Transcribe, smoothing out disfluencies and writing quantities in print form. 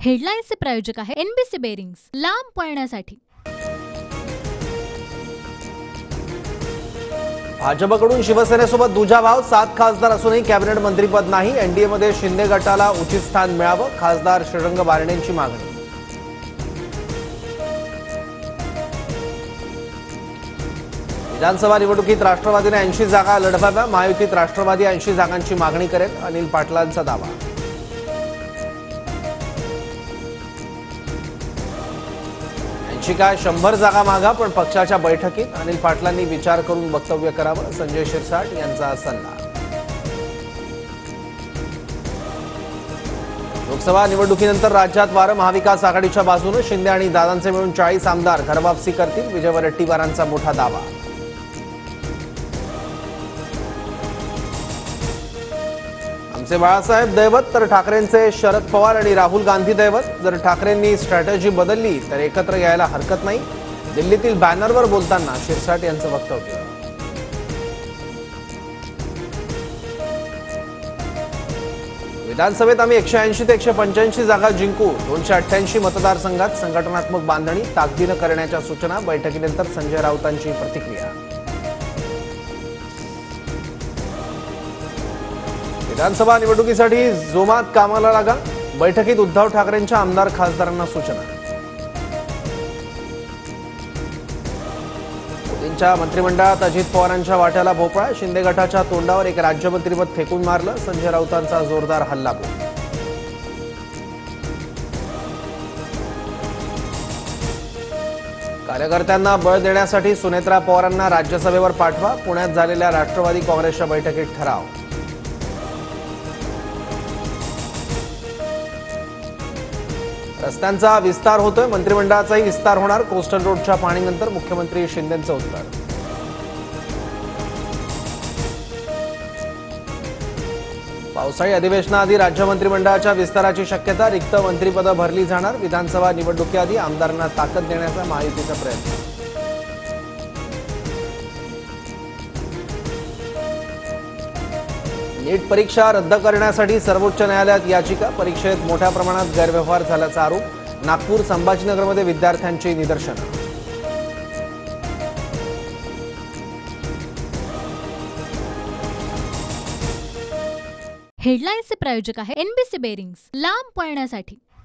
हेडलाईन्सचे प्रायोजक आहे NBC bearings, लांब पळण्यासाठी। भाजपकडून शिवसेनेसोबत दुजाभाव, 7 खासदार असूनही कॅबिनेट मंत्रीपद नाही। एनडीएमध्ये शिंदे गटाला उचित स्थान मिळावं, खासदार श्रीरंग बारणेंची मागणी। विधानसभा निवडणुकीत राष्ट्रवादीने 80 जागा लढवाव्या, महायुतीत राष्ट्रवादी 80 जागांची मागणी करेल, अनिल पाटलांचा दावा। काय 100 जागा मागा, पण पक्षाच्या बैठकीत अनिल पाटलांनी विचार करून वक्तव्य करावं, संजय शिरसाट यांचा सल्ला। लोकसभा निवडणुकीनंतर राज्यात वारं महाविकास आघाडीच्या बाजूने। शिंदे आणि दादांचे मिळून 40 आमदार घरवापसी करतील, विजय वडेट्टीवारांचा मोठा दावा। आमचे बाळासाहेब दैवत तर ठाकरेंचे शरद पवार आणि राहुल गांधी दैवत। जर ठाकरेंनी स्ट्रॅटेजी बदलली तर एकत्र यायला हरकत नाही, दिल्लीतील बॅनरवर बोलताना शिरसाट यांचं वक्तव्य। विधानसभेत आम्ही 180 ते 185 जागा जिंकू, 288 मतदारसंघात संघटनात्मक बांधणी ताकदीनं करण्याच्या सूचना। बैठकीनंतर संजय राऊतांची प्रतिक्रिया। विधानसभा निवडणुकीसाठी जोमात कामाला लागा, बैठकीत उद्धव ठाकरेंच्या आमदार खासदारांना सूचना। मोदींच्या मंत्रिमंडळात अजित पवारांच्या वाट्याला भोपळा, शिंदे गटाच्या तोंडावर एक राज्यमंत्रीपद फेकून मारलं, संजय राऊतांचा जोरदार हल्लाबोल। कार्यकर्त्यांना बळ देण्यासाठी सुनेत्रा पवारांना राज्यसभेवर पाठवा, पुण्यात झालेल्या राष्ट्रवादी काँग्रेसच्या बैठकीत ठराव। रस्त्यांचा विस्तार होतोय, मंत्रिमंडळाचाही विस्तार होणार, कोस्टल रोडच्या पाहणीनंतर मुख्यमंत्री शिंदेंचं उत्तर। पावसाळी अधिवेशनाआधी राज्य मंत्रिमंडळाच्या विस्ताराची शक्यता, रिक्त मंत्रिपदं भरली जाणार, विधानसभा निवडणुकीआधी आमदारांना ताकद देण्याचा महायुतीचा प्रयत्न। नीट परीक्षा रद्द करण्यासाठी सर्वोच्च न्यायालयात याचिका, परीक्षेत मोठ्या प्रमाणात गैरव्यवहार झाल्याचा आरोप, नागपूर संभाजीनगरमध्ये विद्यार्थ्यांची निदर्शनं। हेडलाईन्सचे प्रायोजक आहे एनबीसी बेरिंग्स, लांब पळण्यासाठी।